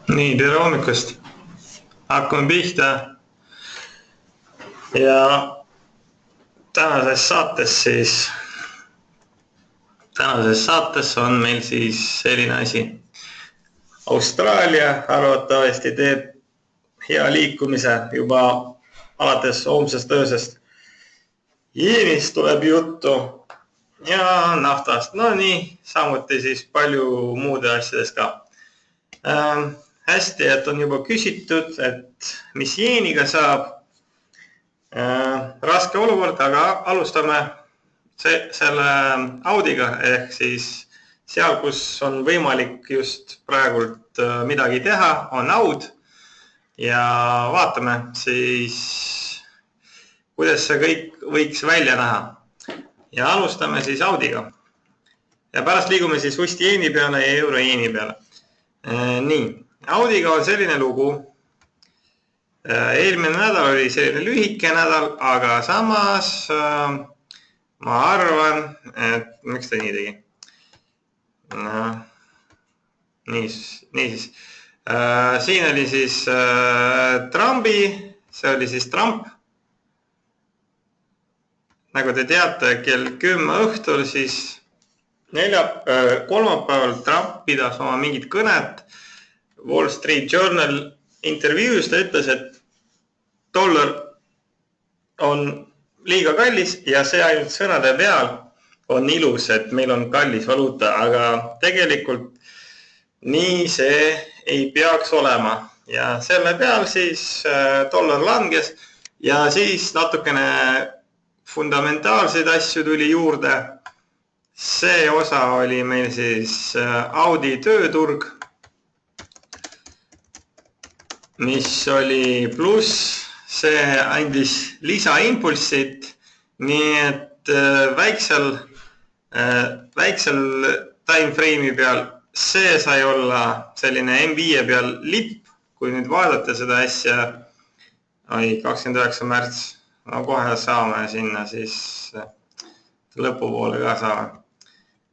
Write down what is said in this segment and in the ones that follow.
Nii, tere hommikust. Hakkame pihta ja tänases saates on meil siis selline asi. Austraalia arvatavasti teeb hea liikumise juba alates homsest öösest. Jeenist tuleb juttu ja naftast, no nii, samuti siis palju muude asjadest ka. Hästi, et on juba küsitud, et mis jeeniga saab. Raske olukord, aga alustame selle Audiga ehk siis seal, kus on võimalik just praegult midagi teha, on Aud ja vaatame siis, kuidas see kõik võiks välja näha. Ja alustame siis Audiga. Ja pärast liigume siis Vusti jeeni peale ja euro jeeni peale. Nii, Audiga on selline lugu. Eelmine nädal oli selline lühike nädal, aga samas ma arvan, et miks ta nii tegi? Niisiis. Siin oli siis Trumpi, see oli siis Trump. Nagu te teate, kell 10 õhtul siis kolmapäeval Trump pidas oma mingit kõnet. Wall Street Journal intervjuus ta ütles, et dollar on liiga kallis ja see ainult sõnade peal on ilus, et meil on kallis valuuta, aga tegelikult nii see ei peaks olema. Ja selle peal siis dollar langes ja siis natukene fundamentaalseid asju tuli juurde. See osa oli meil siis Audi tööturg, mis oli pluss, see andis lisaimpulssit, nii et väiksel timeframe'i peal see sai olla selline M5 peal lipp, kui nüüd vaadata seda asja, 29. märts, no kohe saame sinna siis lõpupoole ka saame.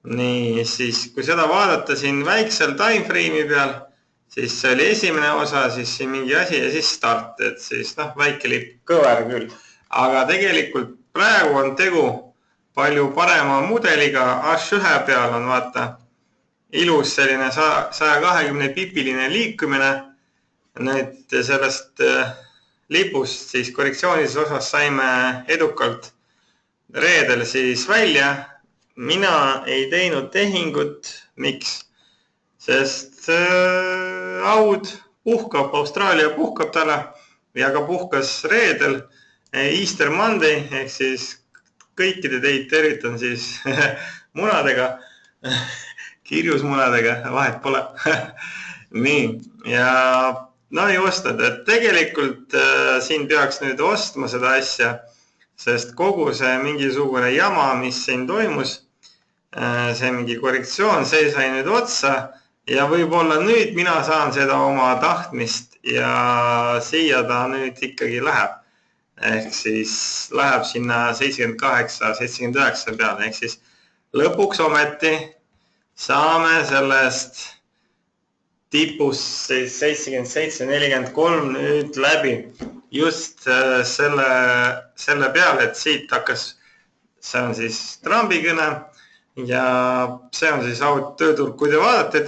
Nii, siis kui seda vaadata siin väiksel timeframe'i peal, siis see oli esimene osa, siis siin mingi asi ja siis start, et siis väike lipp, kõver küll. Aga tegelikult praegu on tegu palju parema mudeliga, H1 peal on vaata ilus selline 120 pipiline liikumine. Nüüd sellest lipust siis korrektsioonis osas saime edukalt reedel siis välja. Mina ei teinud tehingut, miks? Sest Aud puhkab, Austraalia puhkab täna ja ka puhkas reedel Easter Monday, ehk siis kõikide teid tervitan siis munadega, kirjusmunadega, vahet pole. Nii, ja ei ostnud, et tegelikult siin peaks nüüd ostma seda asja, sest kogu see mingisugune jama, mis siin toimus, see mingi korrektsioon, see sai nüüd otsa ja võib-olla nüüd mina saan seda oma tahtmist ja siia ta nüüd ikkagi läheb. Ehk siis läheb sinna 78-79 peale, ehk siis lõpuks ometi saame sellest tipust 77-43 nüüd läbi. Just selle peale, et siit hakkas, see on siis Trumpi kõne ja see on siis Aud tööturg. Kui te vaadate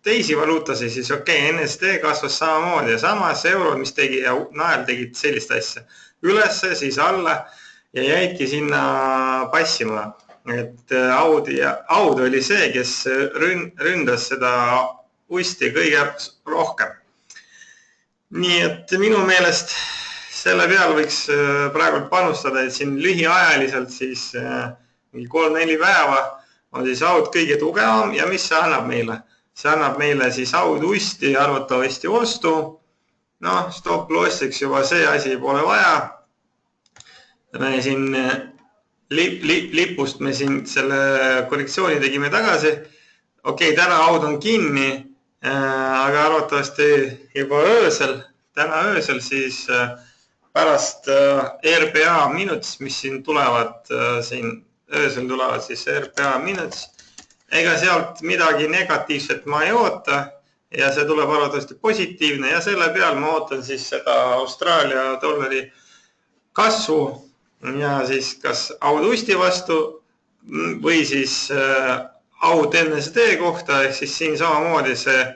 teisi valuutasi, siis NSD kasvas samamoodi ja samas euro, mis tegi ja nael tegid sellist asja. Ülesse, siis alla ja jäidki sinna passima. Et Aud oli see, kes ründas seda usti kõige rohkem. Nii et minu meelest selle peal võiks praegu panustada, et siin lühiajaliselt siis 3-4 päeva on siis Aud kõige tugevam ja mis see annab meile? See annab meile siis Aud usti arvatavasti ostu. Stop lossiks juba see asi pole vaja. Me siin lipust me siin selle korrektsiooni tegime tagasi. Täna Aud on kinni, aga arvatavasti juba täna öösel siis pärast RPA minutes, mis siin tulevad, siin öösel tulevad siis RPA minutes. Ega sealt midagi negatiivset ma ei oota. ja see tuleb arvatavasti positiivne ja selle peal ma ootan siis seda Austraalia dollari kasvu ja siis kas autusti vastu või siis aud NSD kohta, ehk siis siin samamoodi see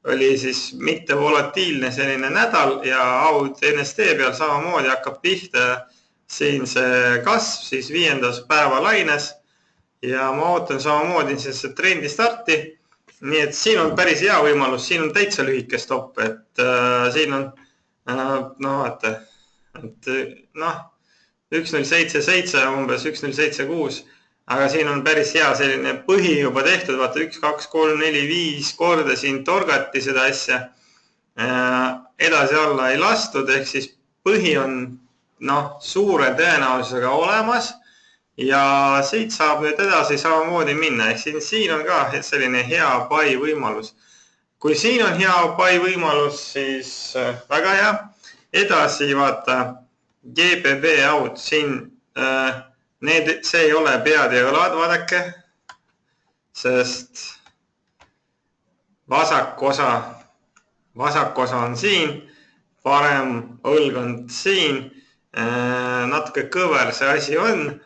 oli siis mitte volatiilne selline nädal ja aud NSD peal samamoodi hakkab pihta siin see kasv siis 5. päeva laines ja ma ootan samamoodi see trendi starti. Nii et siin on päris hea võimalus, siin on täitsa lühike stopp, et siin on, vaata, et 1077 umbes 1076, aga siin on päris hea selline põhi juba tehtud, vaata 1, 2, 3, 4, 5 korda siin torgati seda asja. Edasi alla ei lastud, ehk siis põhi on suure tõenäosusega olemas ja siit saab nüüd edasi samamoodi minna, ehk siin on ka selline hea buy võimalus. Kui siin on hea buy võimalus, siis väga hea. Edasi vaata GBB aud, siin see ei ole pead ja õlad, vaadake, sest vasak osa on siin, parem õlg on siin, natuke kõver see asi on,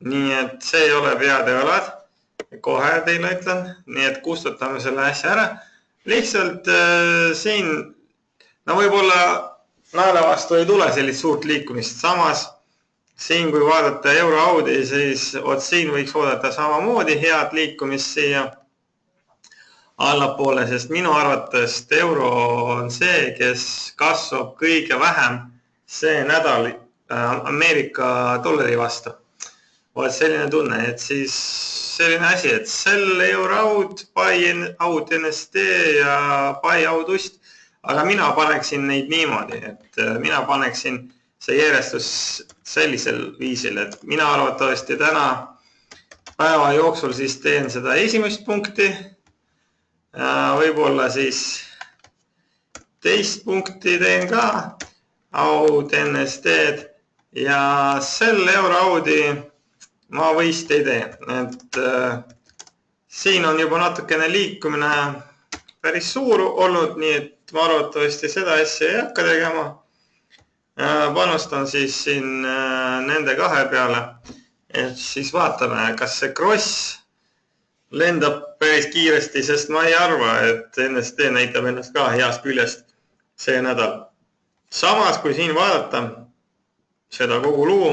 nii et see ei ole pead ja õlad, kohe teile ütlen, nii et kustutame selle asja ära. Lihtsalt siin, võib-olla naela vastu ei tule sellist suurt liikumist, samas siin, kui vaadata euroaudi, siis siin võiks oodata samamoodi head liikumist siia allapoole, sest minu arvates euro on see, kes kasvab kõige vähem see nädal Ameerika dollari vastu. Oled selline tunne, et siis selline asi, et sell euroaud, buy aud NSD ja buy audust, aga mina paneksin neid niimoodi, et mina paneksin see järjestus sellisel viisil, et mina arvatavasti täna päeva jooksul siis teen seda esimest punkti, võib-olla siis teist punkti teen ka, aud NSD-d ja sell euroaudi ma võist ei tee, et siin on juba natukene liikumine päris suur olnud, nii et ma arvatavasti seda asja ei hakka tegema. Panustan siis siin nende kahe peale, et siis vaatame, kas see cross lendab päris kiiresti, sest ma ei arva, et NSD näitab ennast ka heast küljest see nädal. Samas, kui siin vaadata seda kogu lugu,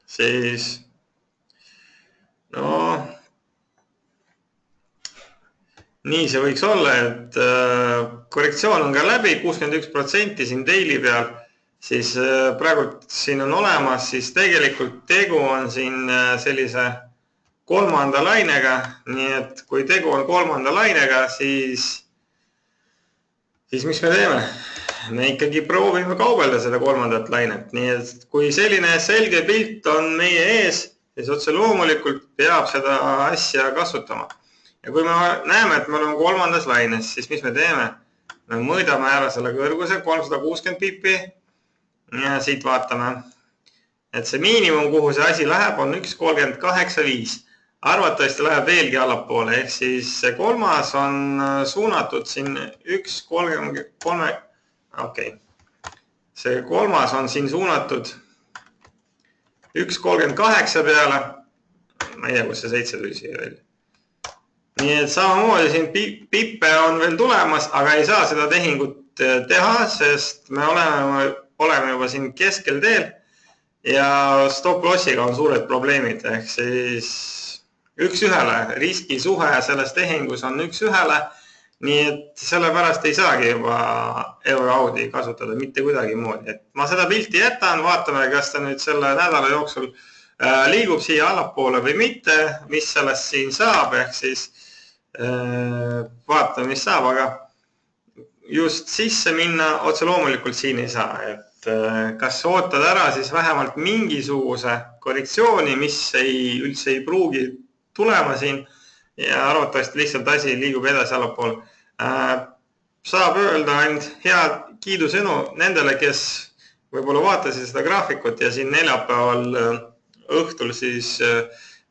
siis nii see võiks olla, et korrektsioon on ka läbi 61% siin daily peal, siis praegu siin on olemas, siis tegelikult tegu on siin sellise kolmanda lainega, nii et kui tegu on kolmanda lainega, siis mis me teeme? Me ikkagi proovime kaubelda seda kolmandat lainet, nii et kui selline selge pilt on meie ees, siis otse loomulikult peab seda asja kasutama. Ja kui me näeme, et me oleme kolmandas laines, siis mis me teeme? Me mõõdame ära selle kõrguse 360 pipi ja siit vaatame, et see miinimum, kuhu see asi läheb, on 1.38.5. Arvatavasti läheb veelgi allapoole, ehk siis see kolmas on suunatud siin 1.33, okei. See kolmas on siin suunatud 1.38 peale, ma ei tea, kus see 7 tuli siia veel. Nii et samamoodi siin pippe on veel tulemas, aga ei saa seda tehingut teha, sest me oleme juba siin keskel teel ja stop-lossiga on suured probleemid, ehk siis 1-1, riskisuhe selles tehingus on 1-1, nii et sellepärast ei saagi juba euroaudi kasutada mitte kuidagi moodi. Ma seda pilti jätan, vaatame, kas ta nüüd selle nädala jooksul liigub siia allapoole või mitte, mis sellest siin saab, ehk siis vaatame, mis saab, aga just sisse minna otse loomulikult siin ei saa, et kas ootad ära siis vähemalt mingisuguse korrektsiooni, mis üldse ei pruugi tulema siin ja arvatavasti lihtsalt asi liigub edasi allapoole. Saab öelda ainult head kiidusõnu nendele, kes võib-olla vaatasid seda graafikut ja siin neljapäeval õhtul siis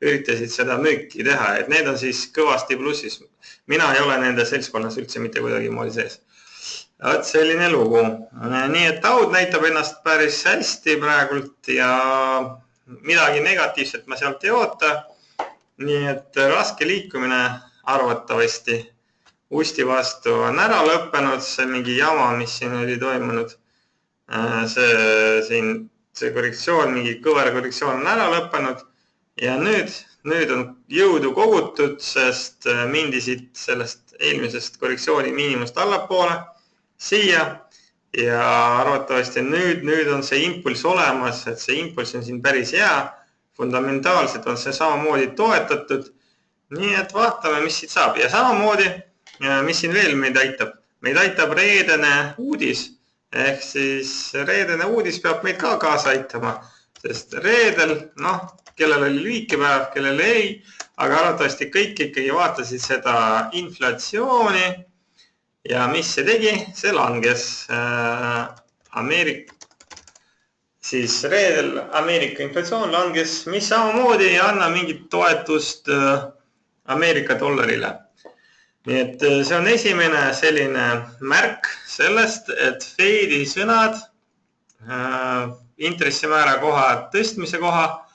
üritasid seda müüki teha, et need on siis kõvasti plussis. mina ei ole nende seltskonnas üldse mitte kuidagi moodi sees. Vaat selline lugu. Nii et Aud näitab ennast päris hästi praegult ja midagi negatiivset ma sealt ei oota. Nii et raske liikumine arvatavasti Usti vastu on ära lõppenud. See mingi jama, mis siin oli toimunud. See korrektsioon, mingi kõver korrektsioon on ära lõppenud. Ja nüüd on jõudu kogutud, sest mindi siit sellest eelmisest korrektsiooni miinimust allapoole siia ja arvatavasti nüüd on see impulss olemas, et see impulss on siin päris hea, fundamentaalselt on see samamoodi toetatud, nii et vaatame, mis siit saab ja samamoodi, mis siin veel meid aitab. Meid aitab reedene uudis, ehk siis reedene uudis peab meid ka kaasa aitama, sest reedel, kellel oli lühikepäev, kellel ei, aga arvatavasti kõik ikkagi vaatasid seda inflatsiooni ja mis see tegi? See langes siis reedel Ameerika inflatsioon langes, mis samamoodi ei anna mingit toetust Ameerika dollarile. Nii et see on esimene selline märk sellest, et Fedi sõnad intressimäära koha tõstmise koha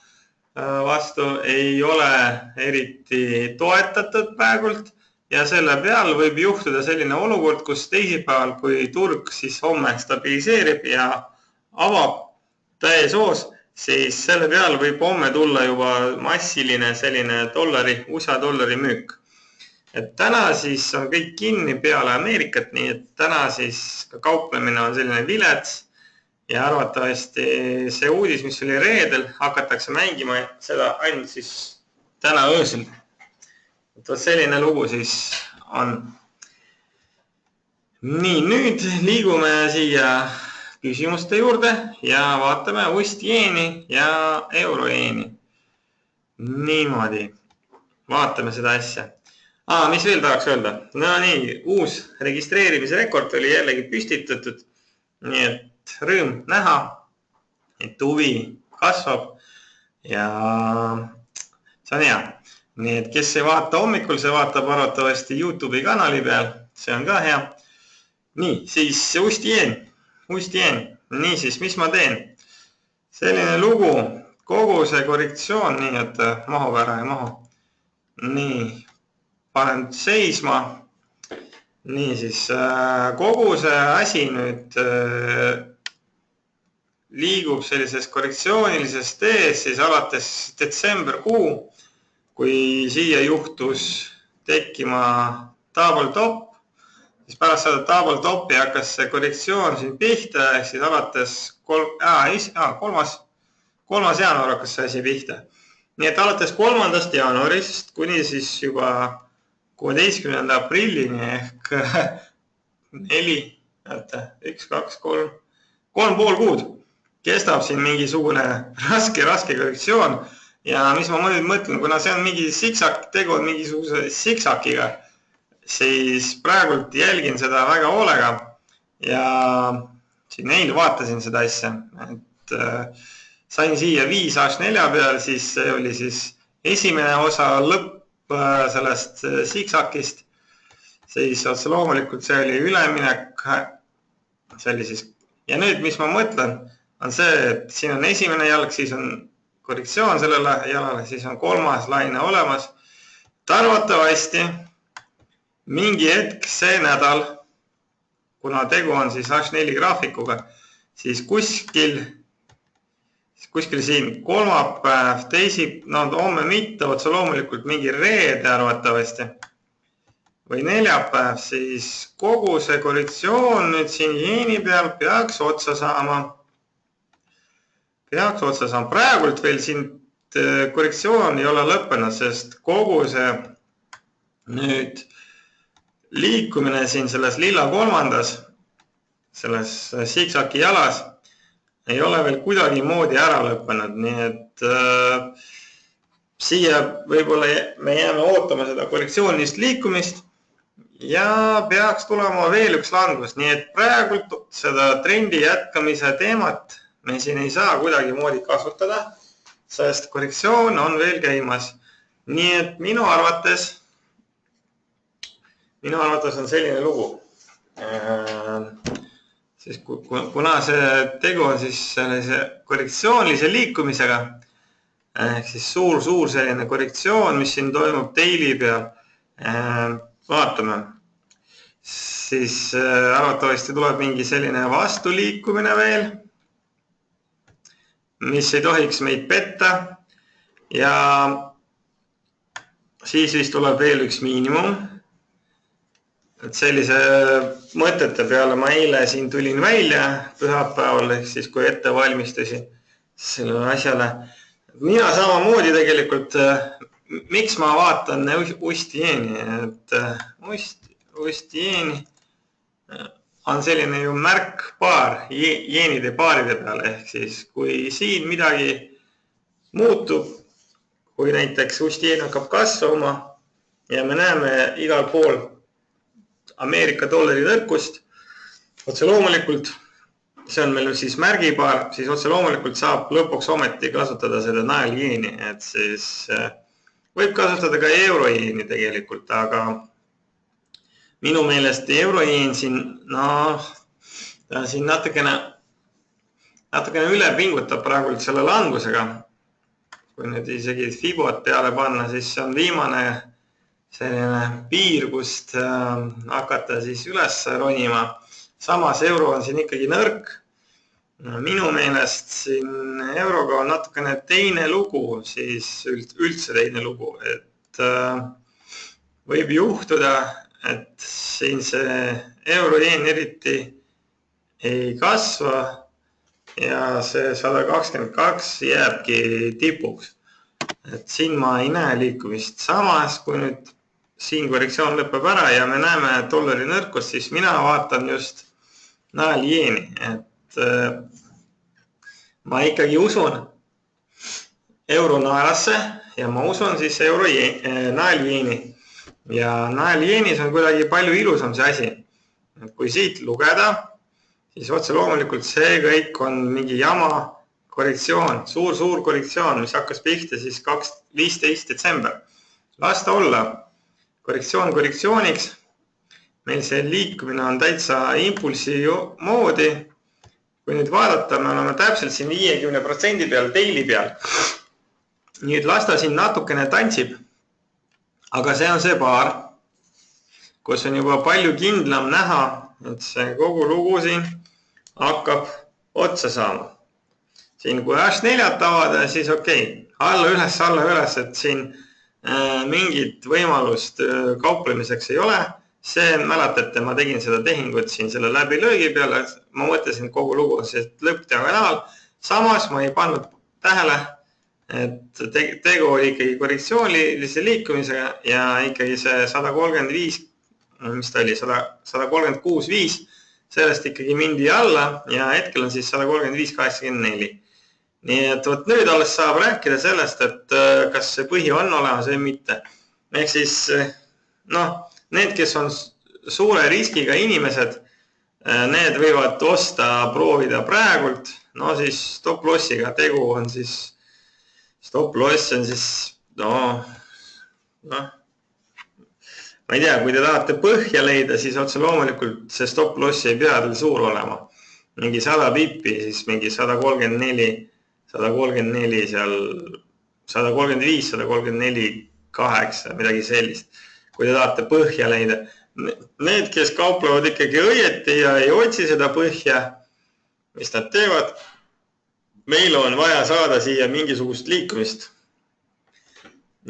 vastu ei ole eriti toetatud praegult ja selle peal võib juhtuda selline olukord, kus teisipäeval, kui turg siis homme stabiliseerib ja avab täies hoos, siis selle peal võib homme tulla juba massiline selline USA dollari müük. Et täna siis on kõik kinni peale Ameerikat, nii et täna siis ka kauplemine on selline vilets ja arvatavasti see uudis, mis oli reedel, hakatakse mängima seda ainult siis täna öösel. Et selline lugu siis on. Nii, nüüd liigume siia küsimuste juurde ja vaatame Ust-Jeeni ja Euro-Jeeni. Niimoodi. Vaatame seda asja. Mis veel tahaks öelda? No nii, uus registreerimise rekord oli jällegi püstitatud. Nii et rõõm näha, et huvi kasvab ja see on hea. Nii et kes ei vaata hommikul, see vaatab arvatavasti YouTube'i kanali peal. See on ka hea. Nii, siis Ust-Jeen. Nii siis, mis ma teen? Selline lugu, kogu see korrektsioon, nii et mahub ära ja mahu. Nii, panen seisma. Nii siis, kogu see asi nüüd liigub sellises korrektsioonilises tees, siis alates detsemberkuu, kui siia juhtus tekkima double top, siis pärast seda double topi hakkas see korrektsioon siin pihta, ehk siis alates 3. jaanuar hakkas see asi pihta. Nii et alates 3. jaanuarist kuni siis juba 16. aprillini ehk 3,5 kuud kestab siin mingisugune raske korrektsioon ja mis ma mõtlen, kuna see on mingi siksak, tegu on mingisuguse siksakiga, siis praegult jälgin seda väga hoolega ja siin eile vaatasin seda asja, et sain siia 5H4 peal, siis see oli siis esimene osa lõpp sellest siksakist, siis otse loomulikult see oli üleminek, see oli siis, ja nüüd mis ma mõtlen, on see, et siin on esimene jalg, siis on korrektsioon sellele jalale, siis on 3. laine olemas. Arvatavasti mingi hetk see nädal, kuna tegu on siis H4 graafikuga, siis kuskil siin kolmapäev, homme mitte, otse loomulikult mingi reede arvatavasti või neljapäev, siis kogu see korrektsioon nüüd siin jeeni peal peaks otsa saama. Praegult veel siin korrektsioon ei ole lõppenud, sest kogu see nüüd liikumine siin selles lilla 3. selles siksaki jalas ei ole veel kuidagi moodi ära lõppenud, nii et siia võib-olla me jääme ootama seda korrektsioonist liikumist ja peaks tulema veel üks langus, nii et praegult seda trendi jätkamise teemat me siin ei saa kuidagi moodi kasutada, sest korrektsioon on veel käimas. Nii et minu arvates minu arvates on selline lugu. Siis kuna see tegu on siis sellise korrektsioonilise liikumisega, ehk siis suur selline korrektsioon, mis siin toimub daily peal, vaatame, siis arvatavasti tuleb mingi selline vastuliikumine veel, mis ei tohiks meid petta ja siis vist tuleb veel üks miinimum. Et sellise mõtete peale ma eile siin tulin välja pühapäeval, ehk siis kui ette valmistasin sellele asjale. Mina samamoodi tegelikult, miks ma vaatan Ustieni, et Ustieni on selline ju märkpaar jeenide paaride peale, ehk siis kui siin midagi muutub, kui näiteks Ustien hakkab kasvama ja me näeme igal pool Ameerika dollari nõrkust, otse loomulikult, see on meil siis märgipaar, siis otse loomulikult saab lõpuks ometi kasutada seda naeljeeni, et siis võib kasutada ka eurojeeni tegelikult, aga minu meelest eurojeen siin, ta siin natukene üle pingutab praegu selle langusega. Kui nüüd isegi Fibot peale panna, siis see on viimane selline piir, kust hakata siis üles ronima. Samas euro on siin ikkagi nõrk. Minu meelest siin euroga on natukene teine lugu, siis üldse teine lugu, et võib juhtuda, et siin see eurojeen eriti ei kasva ja see 122 jääbki tipuks. Et siin ma ei näe liikumist. Samas, kui nüüd siin korrektsioon lõpeb ära ja me näeme dollari nõrkust, siis mina vaatan just naeljeeni, et ma ikkagi usun euro naelasse ja ma usun siis naeljeeni. Ja naeljeenis on kuidagi palju ilusam see asi. Kui siit lugeda, siis otse loomulikult see kõik on mingi jama korrektsioon, suur korrektsioon, mis hakkas pihta siis 15. detsember. Las ta olla korrektsioon korrektsiooniks. Meil see liikumine on täitsa impulsi moodi. Kui nüüd vaadata, me oleme täpselt siin 50% peal, daily peal. Nii et las ta siin natukene tantsib. Aga see on see paar, kus on juba palju kindlam näha, et see kogu lugu siin hakkab otsa saama. Siin kui H4 avada, siis okei. Alla üles, et siin mingit võimalust kauplemiseks ei ole. See mäletate, ma tegin seda tehingut siin selle läbilöögi peale. Ma mõtlesin kogu lugu, sest lõppdiagonaal. Samas ma ei pannud tähele, et tegu oli ikkagi korrektsioonilise liikumisega ja ikkagi see 135, mis ta oli, 136.5, sellest ikkagi mindi alla ja hetkel on siis 135.84. Nii et võt nüüd alles saab rääkida sellest, et kas see põhi on olemas või mitte. Ehk siis, need, kes on suure riskiga inimesed, need võivad osta, proovida praegult, siis stop-lossiga tegu on siis, stop-loss on siis, ma ei tea, kui te tahate põhja leida, siis otse loomulikult see stop-loss ei pea teil suur olema. Mingi 100 pippi, siis mingi 134 seal 135, 134, 8, midagi sellist, kui te tahate põhja leida. Need, kes kauplevad ikkagi õieti ja ei otsi seda põhja, mis nad teevad, meil on vaja saada siia mingisugust liikumist.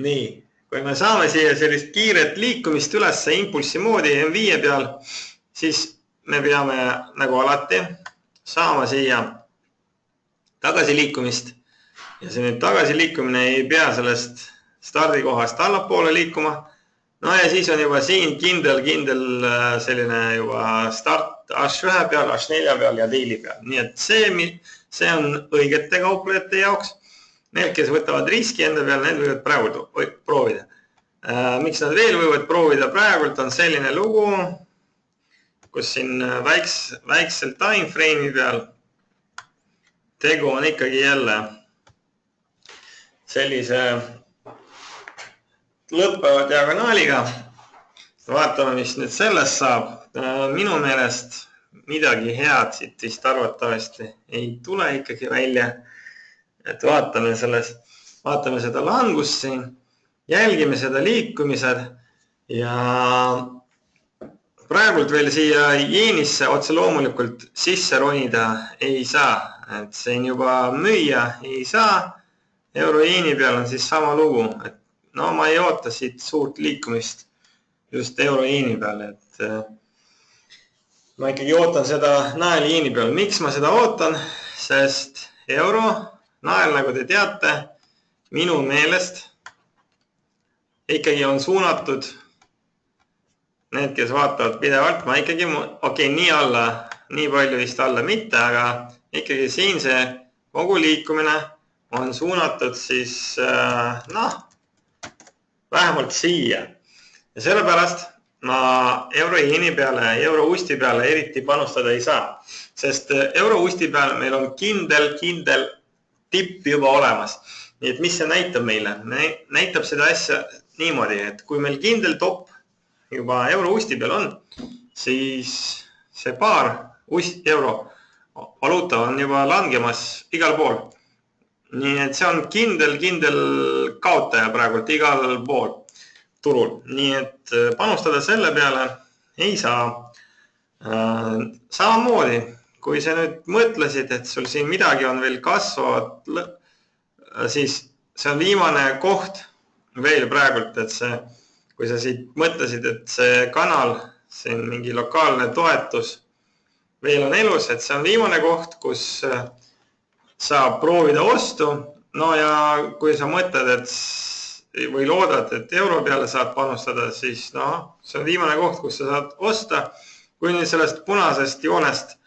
Nii, kui me saame siia sellist kiiret liikumist üles impulsi moodi M5 peal, siis me peame nagu alati saama siia tagasiliikumist ja see nüüd tagasiliikumine ei pea sellest stardikohast allapoole liikuma. Ja siis on juba siin kindel selline juba start H1 peal, H4 peal ja daily peal. Nii et see on õigete kauplejate jaoks. Need, kes võtavad riski enda peal, need võivad praegu proovida. Miks nad veel võivad proovida praegult on selline lugu, kus siin väiksel time frame'i peal tegu on ikkagi jälle sellise lõppeva diagonaaliga. Vaatame, mis nüüd sellest saab. Minu meelest midagi head siit vist arvatavasti ei tule ikkagi välja. Et vaatame seda langust siin, jälgime seda liikumised ja praegult veel siia jeenisse otse loomulikult sisse ronida ei saa. Et siin juba müüa ei saa. Euro-jeeni peal on siis sama lugu. Et no ma ei oota siit suurt liikumist just euro-jeeni peal, et ma ikkagi ootan seda nael-jeeni peal. Miks ma seda ootan? Sest euro, nael, nagu te teate, minu meelest ikkagi on suunatud, need, kes vaatavad pidevalt, ma ikkagi, nii alla, nii palju vist alla mitte, aga ikkagi siin see kogu liikumine on suunatud siis, vähemalt siia. Ja sellepärast ma euro-jeeni peale, euro-usti peale eriti panustada ei saa, sest euro-usti peale meil on kindel tipp juba olemas. Nii et mis see näitab meile? Näitab seda asja niimoodi, et kui meil kindel topp juba euro-usti peal on, siis see paar euro valuuta on juba langemas igal pool. Nii et see on kindel kaotaja praegult igal pool turul. Nii et panustada selle peale ei saa. Samamoodi, kui sa nüüd mõtlesid, et sul siin midagi on veel kasvavat, siis see on viimane koht veel praegult, et kui sa siit mõtlesid, et see kanal, see on mingi lokaalne toetus veel on elus, et see on viimane koht, kus saab proovida ostu. No ja kui sa mõtled, või loodad, et euro peale saad panustada, siis see on viimane koht, kus sa saad osta. Kui nüüd sellest punasest joonest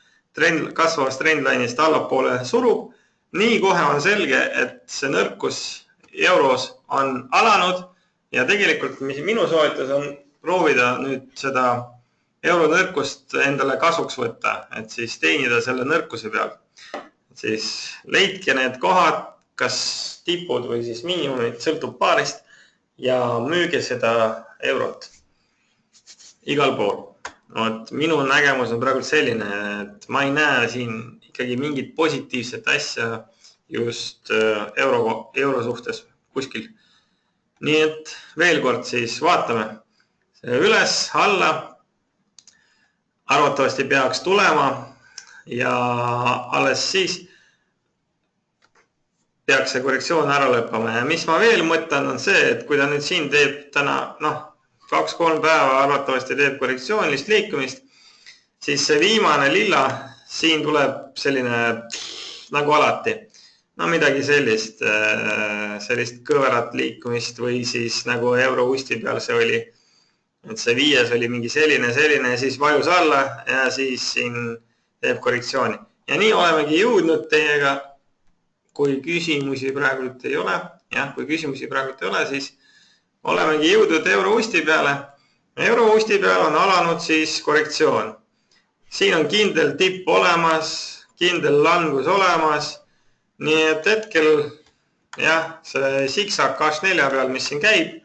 kasvavast trendline'ist allapoole surub, nii kohe on selge, et see nõrkus euros on alanud ja tegelikult minu soovitus on proovida nüüd seda euro nõrkust endale kasuks võtta, et siis teenida selle nõrkuse peal. Siis leidke need kohad, kas tipud või siis miinimumid, sõltub paarist ja müüge seda eurot igal pool. Minu nägemus on praegu selline, et ma ei näe siin ikkagi mingit positiivset asja just euro suhtes kuskil. Nii et veel kord siis vaatame üles, alla. Arvatavasti peaks tulema ja alles siis peaks see korrektsioon ära lõppama. Ja mis ma veel mõtlen on see, et kui ta nüüd siin teeb täna 2-3 päeva arvatavasti teeb korrektsioonilist liikumist, siis see viimane lilla siin tuleb selline nagu alati. Midagi sellist kõverat liikumist või siis nagu euro-usti peal see oli. Et see 5 oli mingi selline ja siis vajus alla ja siis siin teeb korrektsiooni. Ja nii olemegi jõudnud teiega. Kui küsimusi praegult ei ole, siis olemegi jõudnud euro-usti peale. Euro-usti peal on alanud siis korrektsioon. Siin on kindel tipp olemas, kindel langus olemas. Nii et hetkel, see siksak H4 peal, mis siin käib,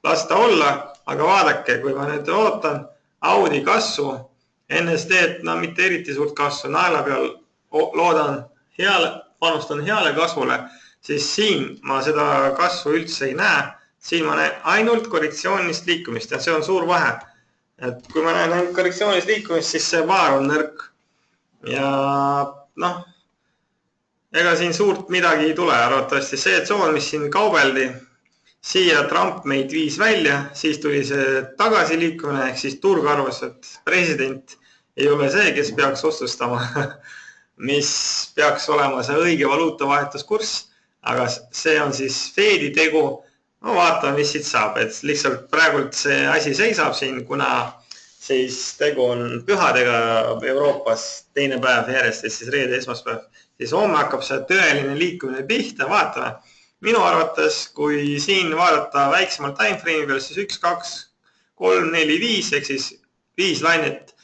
lasta olla, aga vaadake, kui ma nüüd ootan Audi kasvu, NSD-d, mitte eriti suurt kasvu, naela peal loodan panustan heale kasvule, siis siin ma seda kasvu üldse ei näe. Siin ma näen ainult korrektsioonist liikumist ja see on suur vahe. Et kui ma näen ainult korrektsioonist liikumist, siis see paar on nõrk. Ja ega siin suurt midagi ei tule. Arvatavasti see tsoon, mis siin kaubeldi, siia Trump meid viis välja, siis tuli see tagasi liikumine, ehk siis turg arvas, et president ei ole see, kes peaks otsustama mis peaks olema see õige valuutavahetuskurss, aga see on siis Fedi tegu. Vaatame, mis siit saab, et lihtsalt praegult see asi seisab siin, kuna siis tegu on pühadega Euroopas teine päev järjest, siis reede esmaspäev. Siis homme hakkab see tõeline liikumine pihta, vaatame. Minu arvates, kui siin vaadata väiksemalt timeframe'i peal, siis 1, 2, 3, 4, 5, ehk siis 5 lainet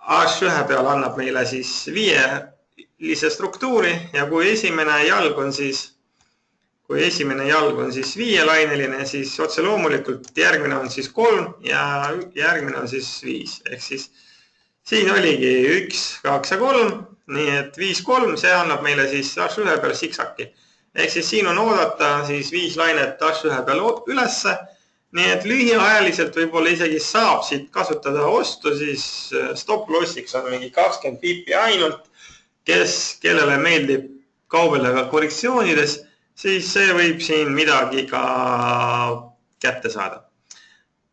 H1 peal annab meile siis 5-lise struktuuri ja kui esimene jalg on siis, kui esimene jalg on siis 5-laineline, siis otse loomulikult järgmine on siis 3 ja järgmine on siis 5. Ehk siis siin oligi 1, 2 ja 3, nii et 5, 3, see annab meile siis H1 peal siksaki. Ehk siis siin on oodata siis 5 lainet H1 peal ülesse, nii et lühiajaliselt võib-olla isegi saab siit kasutada ostu, siis stop lossiks on mingi 20 pipi ainult, kellele meeldib kaubelda korrektsioonides, siis see võib siin midagi ka kätte saada.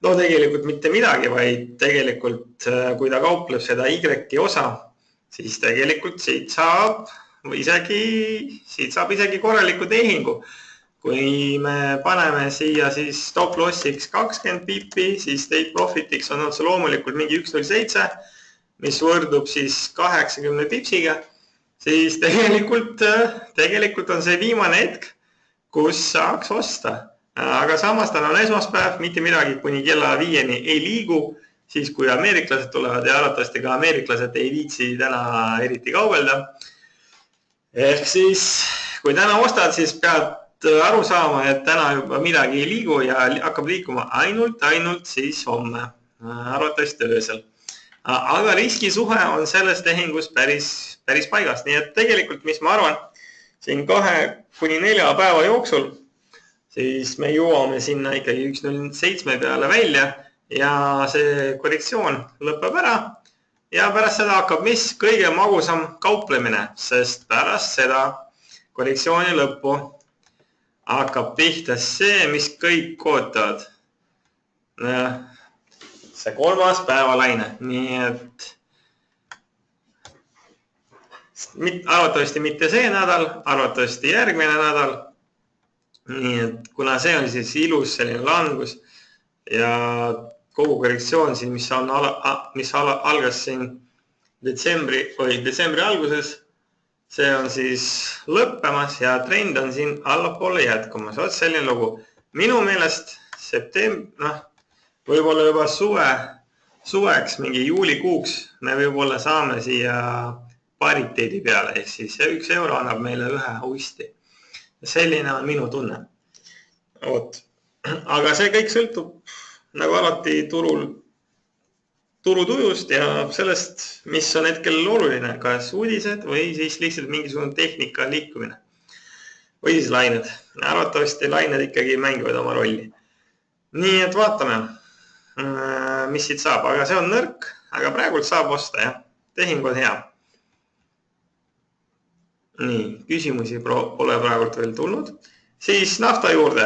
No tegelikult mitte midagi, vaid tegelikult kui ta kaupleb seda Y osa, siis tegelikult siit saab isegi korraliku tehingu. Kui me paneme siia siis stop lossiks 20 pipi, siis take profitiks on otse loomulikult mingi 1.07, mis võrdub siis 80 pipsiga, siis tegelikult on see viimane hetk, kus saaks osta. Aga samas täna on esmaspäev, mitte midagi kuni kella 5-ni ei liigu, siis kui ameeriklased tulevad ja arvatavasti ka ameeriklased ei viitsi täna eriti kaubelda. Ehk siis, kui täna ostad, siis pead aru saama, et täna juba midagi ei liigu ja hakkab liikuma ainult siis homme, arvatavasti öösel. Aga riskisuhe on selles tehingus päris paigas, nii et tegelikult, mis ma arvan, siin 2-4 päeva jooksul, siis me jõuame sinna ikkagi 1.07 peale välja ja see korrektsioon lõpeb ära ja pärast seda hakkab mis kõige magusam kauplemine, sest pärast seda korrektsiooni lõppu hakkab pihta see, mis kõik ootavad. See 3. päevalaine, nii et arvatavasti mitte see nädal, arvatavasti järgmine nädal. Nii et kuna see on siis ilus selline langus ja kogu korrektsioon siin, mis algas siin detsembri alguses, see on siis lõppemas ja trend on siin allapoole jätkumas. Oot selline lugu. Minu meelest võib-olla juba suveks, mingi juulikuuks me võib-olla saame siia pariteedi peale, ehk siis 1 euro annab meile 1 uisti. Selline on minu tunne. Aga see kõik sõltub nagu alati turutujust ja sellest, mis on hetkel oluline, kas uudised või siis lihtsalt mingisugune tehnika liikumine. Või siis lained. Arvatavasti lained ikkagi mängivad oma rolli. Nii et vaatame, mis siit saab. Aga see on nõrk, aga praegult saab osta, jah. Tehing on hea. Nii, küsimusi pole praegult veel tulnud. Siis nafta juurde.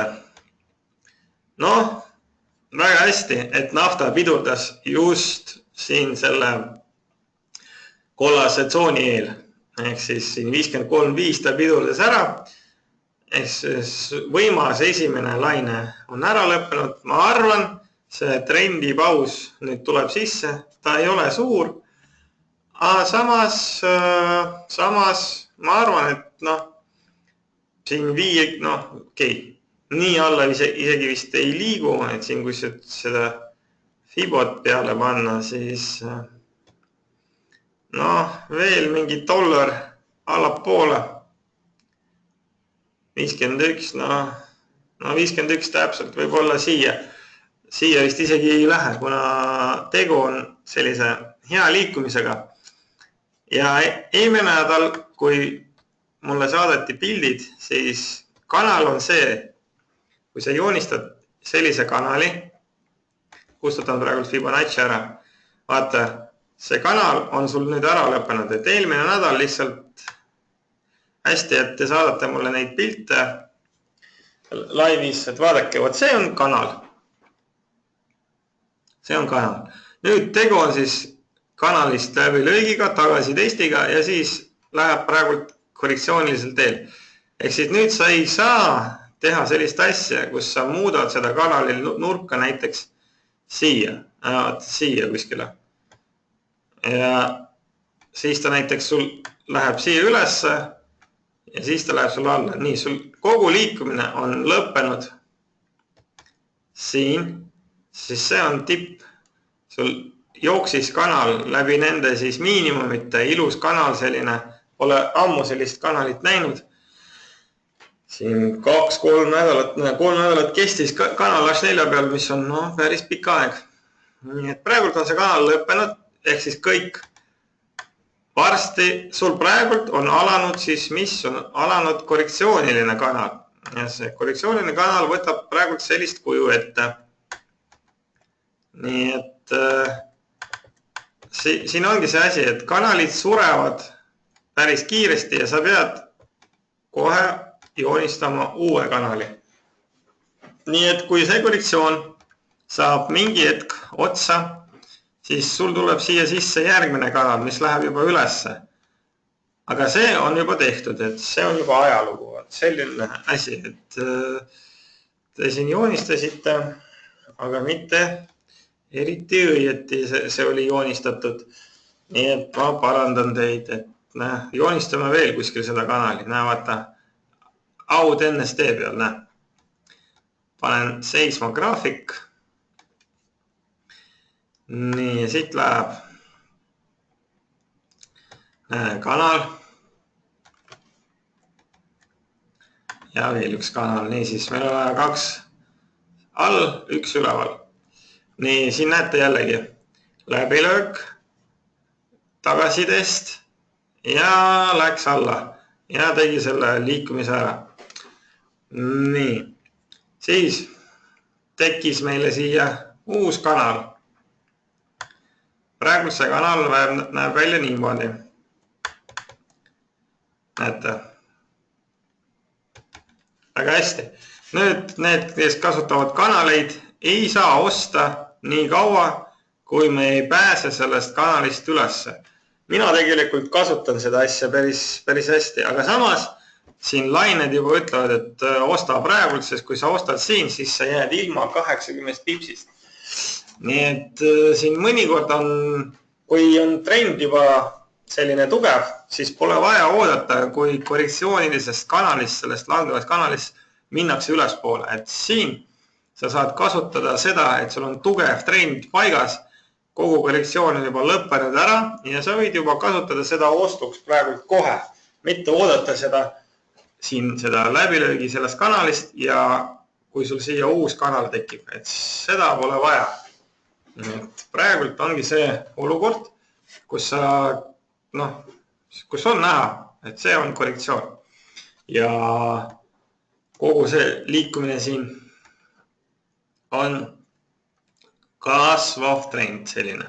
Väga hästi, et nafta pidurdas just siin selle kollase tsooni eel. Ehk siis siin 53.5 ta pidurdas ära. Ehk siis võimas esimene laine on ära lõppenud. Ma arvan, see trendipaus nüüd tuleb sisse. Ta ei ole suur. Aga samas ma arvan, et siin nii alla isegi vist ei liigu, et siin kui seda Fibot peale panna, siis veel mingi $, allapoole. 51, 51 täpselt võib olla siia. Siia vist isegi ei lähe, kuna tegu on sellise hea liikumisega. Ja eelmine nädal, kui mulle saadeti pildid, siis kanal on see, kui sa joonistad sellise kanali, kustutan praegu Fibonacci ära. Vaata, see kanal on sul nüüd ära lõppenud, et eelmine nädal lihtsalt hästi, et te saadate mulle neid pilte laivis, et vaadake, see on kanal. See on kanal. Nüüd tegu on siis kanalist läbi lõigiga, tagasi testiga ja siis läheb praegult korrektsioonilisel teel. Ehk siis nüüd sa ei saa teha sellist asja, kus sa muudad seda kanali nurka näiteks siia kuskile. Ja siis ta näiteks sul läheb siia ülesse ja siis ta läheb sul alla. Nii, sul kogu liikumine on lõppenud siin, siis see on tipp. Sul jooksis kanal läbi nende siis miinimumite, ilus kanal selline, pole ammu sellist kanalit näinud. siin 2-3 nädalat kestis kanal H4 peal, mis on päris pikk aeg. Nii et praegult on see kanal lõppenud, ehk siis kõik. Varsti sul praegult on alanud siis, mis on alanud korrektsiooniline kanal. Ja see korrektsiooniline kanal võtab praegult sellist kuju ette. Nii et siin ongi see asi, et kanalid surevad päris kiiresti ja sa pead kohe joonistama uue kanali. Nii et kui see korrektsioon saab mingi hetk otsa, siis sul tuleb siia sisse järgmine kanal, mis läheb juba ülesse. Aga see on juba tehtud, et see on juba ajalugu. Selline asi, et te siin joonistasite, aga mitte eriti õieti see oli joonistatud. Nii et ma parandan teid, et joonistame veel kuskil seda kanali. Vaata, aud NST peal, panen seisma graafik. Nii, siit läheb kanal ja veel üks kanal. Nii, siis meil on 2 all, 1 üleval. Nii, siin näete jällegi läbilöök tagasidest ja läks alla ja tegi selle liikumise ära. Nii, siis tekkis meile siia uus kanal. Praegu see kanal näeb välja niimoodi. Näete. Väga hästi. Nüüd need, kes kasutavad kanaleid, ei saa osta nii kaua, kui me ei pääse sellest kanalist ülesse. Mina tegelikult kasutan seda asja päris hästi, aga samas siin lained juba ütlevad, et osta praegult, sest kui sa ostad siin, siis sa jääd ilma 80 pipsist. Nii et siin mõnikord on, kui on trend juba selline tugev, siis pole vaja oodata, kui korrektsioonilisest kanalist, sellest langevast kanalist minnakse ülespoole. Et siin sa saad kasutada seda, et sul on tugev trend paigas, kogu korrektsioon on juba lõppenud ära ja sa võid juba kasutada seda ostuks praegu kohe, mitte oodata seda läbilöögi sellest kanalist ja kui sul siia uus kanal tekib, et seda pole vaja. Et praegult ongi see olukord, kus on näha, et see on korrektsioon. Ja kogu see liikumine siin on kasvav trend selline.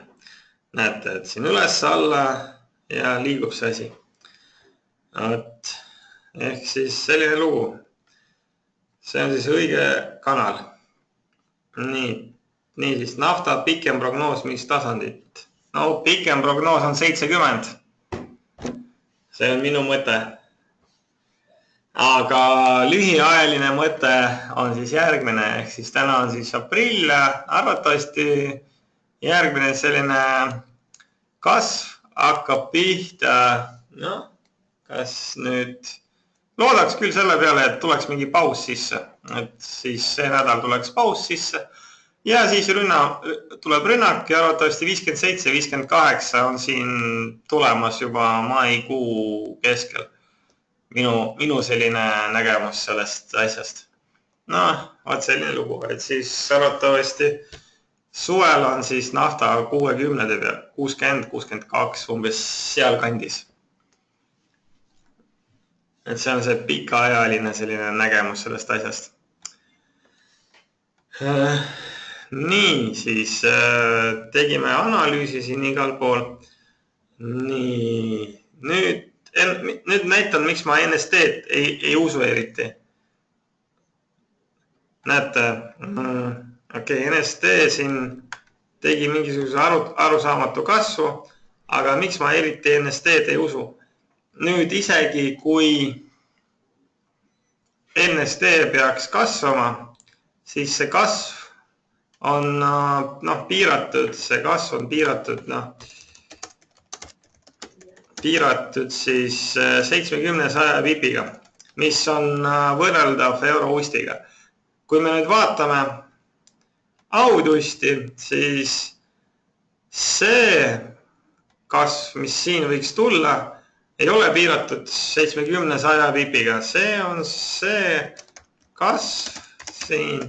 Näete, et siin üles alla ja liigub see asi. Ehk siis selline lugu. See on siis õige kanal. Nii siis nafta pikem prognoos, mis tasandit? No pikem prognoos on 70. See on minu mõte. Aga lühiajaline mõte on siis järgmine, ehk siis täna on siis aprill, arvatavasti järgmine selline kasv hakkab pihta, kas nüüd loodaks küll selle peale, et tuleks mingi paus sisse, et siis see nädal tuleks paus sisse. Ja siis tuleb rünnak ja arvatavasti 57-58 on siin tulemas juba maikuu keskel. Minu selline nägemus sellest asjast. Vaat selline lugu, et siis arvatavasti suvel on siis nafta 60 peal, 60-62 umbes seal kandis. Et see on see pikaajaline selline nägemus sellest asjast. Nii, siis tegime analüüsi siin igal pool. Nii, nüüd näitan, miks ma NST-d ei usu eriti. Näete, NST siin tegi mingisuguse arusaamatu kasvu, aga miks ma eriti NST-d ei usu? Nüüd isegi, kui NST peaks kasvama, siis see kasv on piiratud, see kasv on piiratud siis 70-100 pipiga, mis on võrreldav eurohustiga. Kui me nüüd vaatame audusti, siis see kasv, mis siin võiks tulla, ei ole piiratud 70-100 pipiga, see on see kasv siin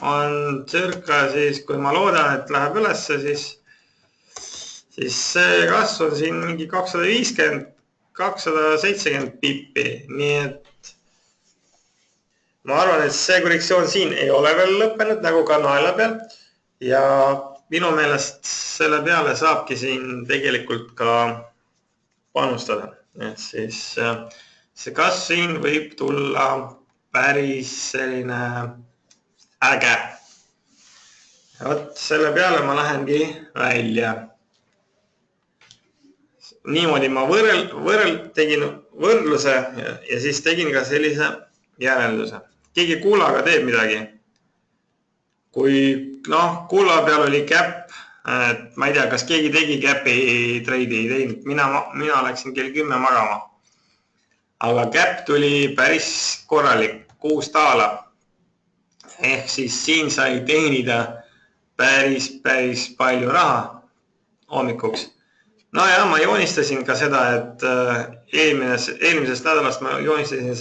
on circa siis, kui ma loodan, et läheb ülesse, siis see kasv on siin mingi 250, 270 pippi, nii et ma arvan, et see korrektsioon siin ei ole veel lõppenud, nagu ka naela peal ja minu meelest selle peale saabki siin tegelikult ka panustada, et siis see kasv siin võib tulla päris selline äge. Vot selle peale ma lähengi välja. Niimoodi ma tegin võrdluse ja siis tegin ka sellise järelduse. Keegi kullaga teeb midagi. Kui kulla peal oli käpp, et ma ei tea, kas keegi tegi käpi treidi ei teinud. Mina läksin kell 10 magama. Aga käpp tuli päris korralik, 6 taala. Ehk siis siin sai teenida päris palju raha hommikuks. No ja ma joonistasin ka seda, et eelmisest nädalast ma joonistasin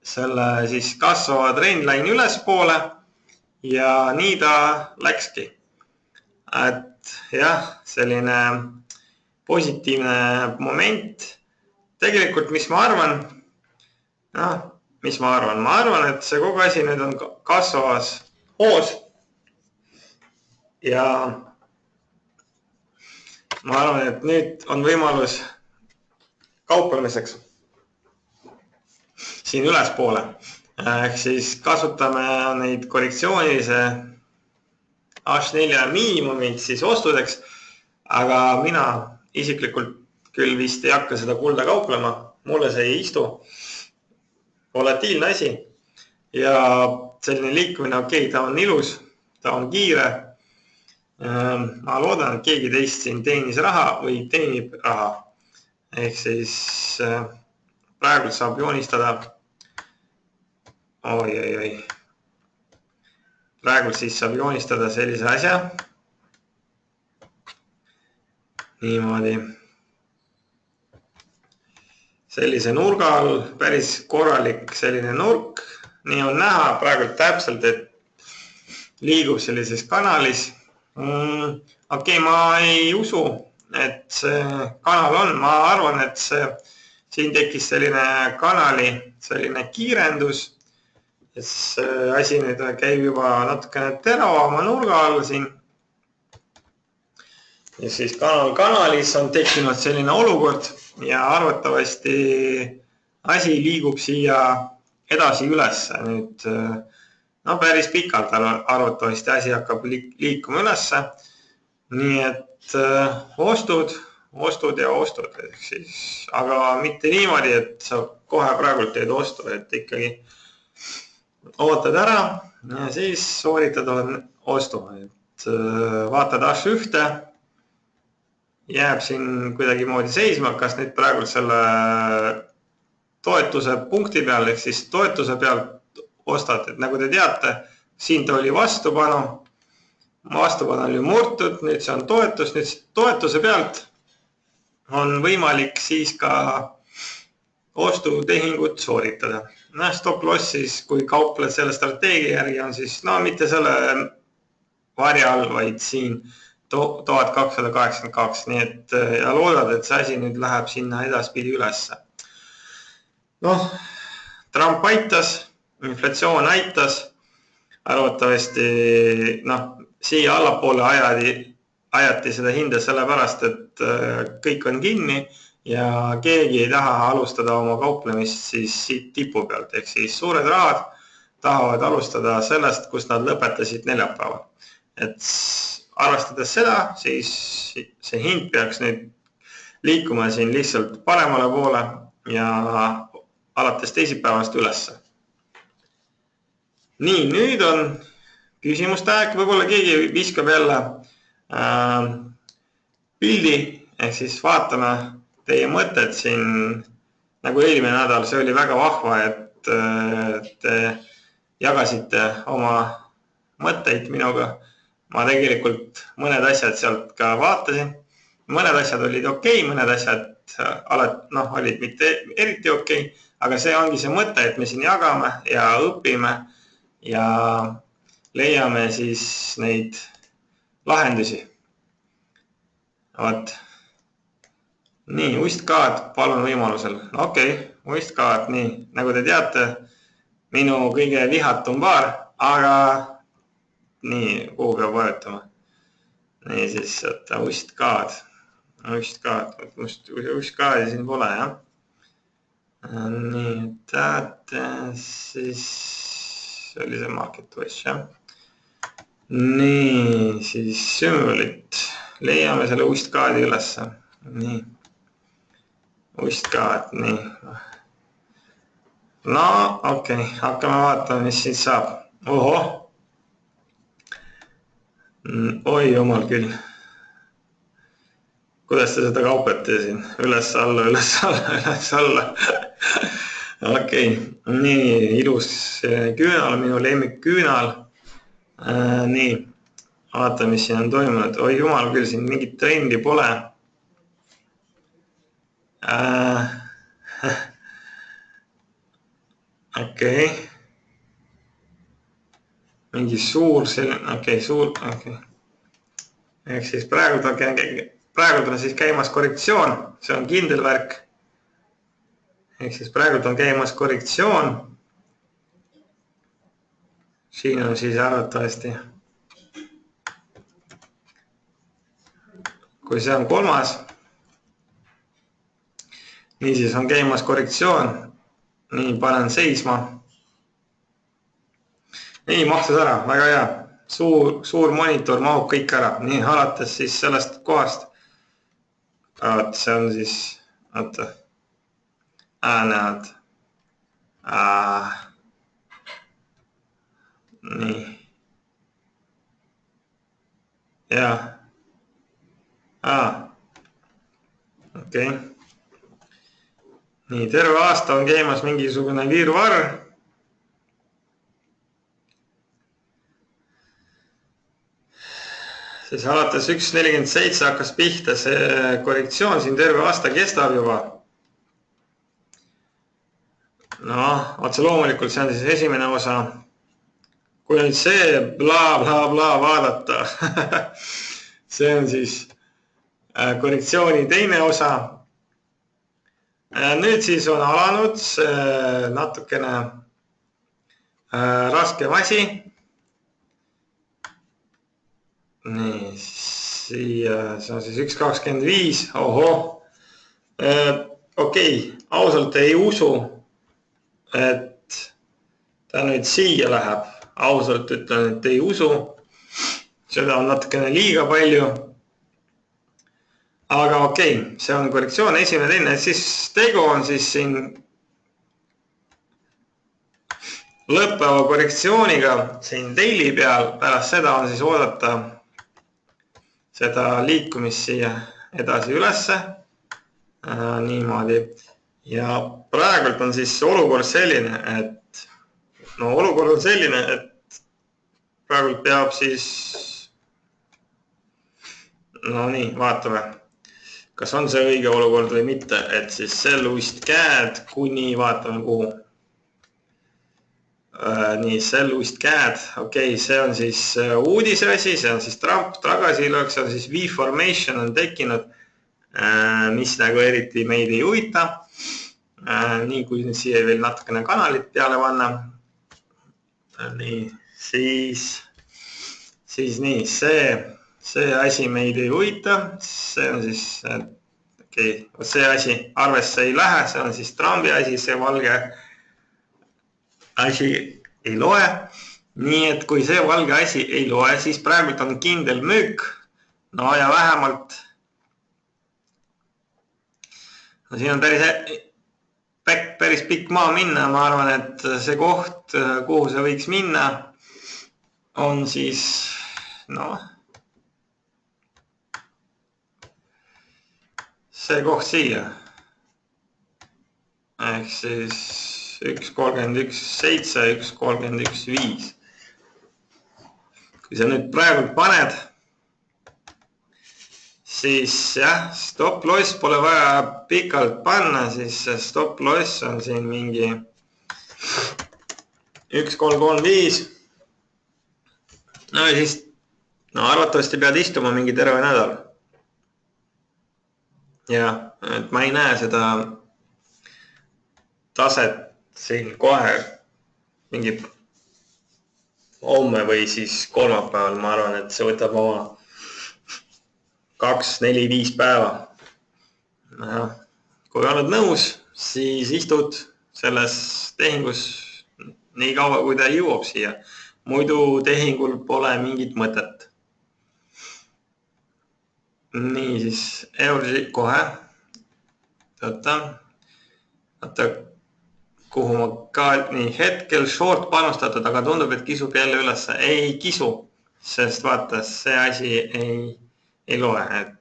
selle siis kasvava trendline ülespoole ja nii ta läkski. Et jah, selline positiivne moment. Tegelikult, mis ma arvan? Ma arvan, et see kogu asi nüüd on kasvavas hoos ja ma arvan, et nüüd on võimalus kauplemiseks siin ülespoole. Ehk siis kasutame neid korrektsioonilise H4 miinimumid siis ostudeks, aga mina isiklikult küll vist ei hakka seda kulda kauplema, mulle see ei istu. Volatiilne asi ja selline liikumine, okei, ta on ilus, ta on kiire. Ma loodan, et keegi teist siin teenis raha või teenib raha. Ehk siis praegu saab joonistada. Praegu siis saab joonistada sellise asja. Niimoodi. Sellise nurga all, päris korralik selline nurk. Nii on näha praegu täpselt, et liigub sellises kanalis. Okei, ma ei usu, et see kanal on. Ma arvan, et siin tekkis selline kanali, selline kiirendus. See asi nüüd käib juba natukene teravama nurga all siin. Ja siis kanalis on tekkinud selline olukord ja arvatavasti asi liigub siia edasi ülesse. Nüüd, päris pikalt arvatavasti asi hakkab liikuma ülesse. Nii et ostud ja ostud. Aga mitte niimoodi, et sa kohe praegult teed ostu, et ikkagi ootad ära ja siis sooritad ostu. Vaatad H1, jääb siin kuidagi moodi seisma, kas nüüd praegu selle toetuse punkti peal, ehk siis toetuse pealt ostad, et nagu te teate, siin ta oli vastupanu oli murtud, nüüd see on toetus, nüüd toetuse pealt on võimalik siis ka ostutehingut sooritada. Stop loss siis, kui kaupled selle strateegia järgi on siis, mitte selle varja all, vaid siin 1282, nii et ja loodad, et see asi nüüd läheb sinna edaspidi ülesse. Trump aitas, inflatsioon aitas, arvatavasti siia allapoole ajati seda hinda sellepärast, et kõik on kinni ja keegi ei taha alustada oma kauplemist siis siit tipu pealt, ehk siis suured rahad tahavad alustada sellest, kus nad lõpetasid neljapäeval. Et arvestades seda, siis see hind peaks nüüd liikuma siin lihtsalt paremale poole ja alates teisipäevast ülesse. Nii, nüüd on küsimuste aeg, võib-olla keegi viskab jälle pildi, ehk siis vaatame teie mõtted siin, nagu eelmine nädal, see oli väga vahva, et te jagasite oma mõtteid minuga. Ma tegelikult mõned asjad sealt ka vaatasin. mõned asjad olid okei, mõned asjad olid mitte eriti okei, aga see ongi see mõte, et me siin jagame ja õpime ja leiame siis neid lahendusi. Vot. Nii, ustkaad, palun võimalusel. Okei, ustkaad, nii, nagu te teate, minu kõige vihatum paar, aga nii, kuhu peab vajutama? Nii siis, ustkaad, ustkaadi siin pole, jah. Nii, siis oli see market watch, jah. Nii, siis sümbolit. Leiame selle ustkaadi ülesse. Nii. Ustkaad, nii. No, okei, hakkame vaatama, mis siin saab. Oho. Oi, jumal küll. Kuidas te seda kaupete siin? Üles, alla, üles, alla, üles, alla. Okei, nii, ilus küünal, minu lemmik küünal. Nii, vaata, mis siin on toimunud. Oi, jumal küll, siin mingit trendi pole. Okei. Mingi suur selline, suur. Ehk siis praegu on siis käimas korrektsioon, see on kindel värk. Ehk siis praegu on käimas korrektsioon. Siin on siis arvatavasti. Kui see on 3. Niisiis on käimas korrektsioon. Nii, panen seisma. Nii, mahtus ära, väga hea. Suur monitor mahub kõik ära. Nii, alates siis sellest kohast. See on siis, vaata. Näed. Nii. Jah. Okei. Nii, terve aasta on käimas mingisugune virvarr. Siis alates 1.47 hakkas pihta see korrektsioon, siin terve aasta kestab juba. No, otse loomulikult see on siis esimene osa. Kui nüüd see bla vaadata, see on siis korrektsiooni teine osa. Nüüd siis on alanud natukene raskem asi. Nii, siia, see on siis 1.25, oho. Okei, ausalt ei usu, et ta nüüd siia läheb. Ausalt ütlen, et ei usu. Seda on natukene liiga palju. Aga okei, see on korrektsioon, esimene, teine. Siis tegu on siis siin lõppeva korrektsiooniga siin daily peal. Pärast seda on siis oodata seda liikumist siia edasi ülesse. Niimoodi. Ja praegult on siis olukord selline, et praegult peab siis, no nii, vaatame, kas on see õige olukord või mitte, et siis sell ustkäed kuni vaatame kuhu. Nii, sell ustkäed, okei, see on siis uudise asi, see on siis Trump tagasilöök, see on siis V-formation on tekkinud, mis nagu eriti meid ei huvita. Nii, kui nüüd siia veel natukene kanalit peale panna. Nii, siis nii, see asi meid ei huvita, see on siis, okei, see asi arvesse ei lähe, see on siis Trumpi asi, see valge asi ei loe. Nii, et kui see valge asi ei loe, siis praegult on kindel müük. No ja vähemalt, siin on päris pikk maa minna, ma arvan, et see koht, kuhu see võiks minna, on siis, see koht siia. Ehk siis 1.31.7, 1.31.5. Kui sa nüüd praegu paned, siis jah, stop loss pole vaja pikalt panna, siis stop loss on siin mingi 1,335. No ja siis, arvatavasti pead istuma mingi terve nädal. Ja, et ma ei näe seda taset siin kohe mingi homme või siis kolmapäeval, ma arvan, et see võtab oma 2, 4, 5 päeva. Kui oled nõus, siis istud selles tehingus nii kaua, kui ta jõuab siia. Muidu tehingul pole mingit mõtet. Nii, siis euri kohe. Vaata, kuhu ma ka nii hetkel short panustatud, aga tundub, et kisub jälle üles. Ei kisu, sest vaata, see asi ei loe, et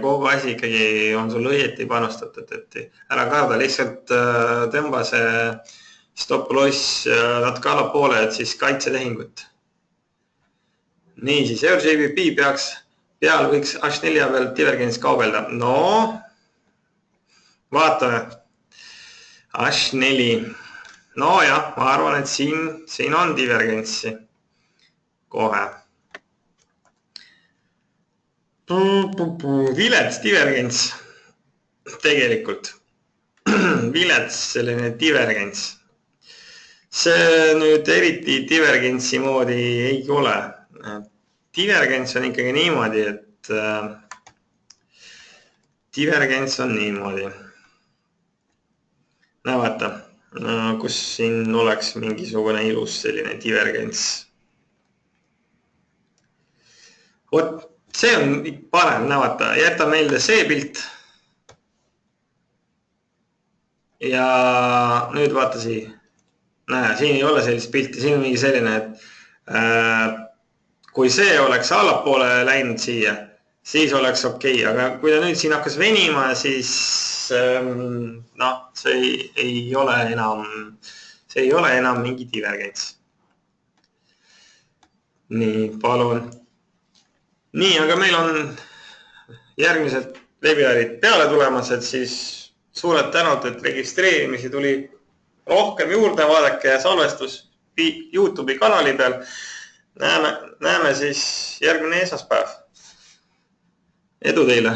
kogu asi ikkagi on sul õieti panustatud, et ära karda, lihtsalt tõmba see stop loss natuke allapoole, et siis kaitse tehingut. Nii, siis EUR/GBP peal võiks H4 peal divergents kaubelda. No, vaatame. H4. No jah, ma arvan, et siin on divergentsi. Kohe. Vilets divergents. Tegelikult. Vilets selline divergents. See nüüd eriti divergentsi moodi ei ole. Divergents on ikkagi niimoodi, et divergents on niimoodi. Näe vaata, kus siin oleks mingisugune ilus selline divergents. Vot, see on parem, näe vaata, jäta meelde see pilt. Ja nüüd vaata siia. Näe, siin ei ole sellist pilti, siin on mingi selline, et kui see oleks allapoole läinud siia, siis oleks okei, aga kui ta nüüd siin hakkas venima, siis see ei ole enam mingi divergents. Nii, palun. Nii, aga meil on järgmised webinarid peale tulemas, et siis suured tänud, et registreerimisi tuli rohkem juurde, vaadake salvestus YouTube'i kanali peal. Näeme siis järgmine esmaspäev. Edu teile!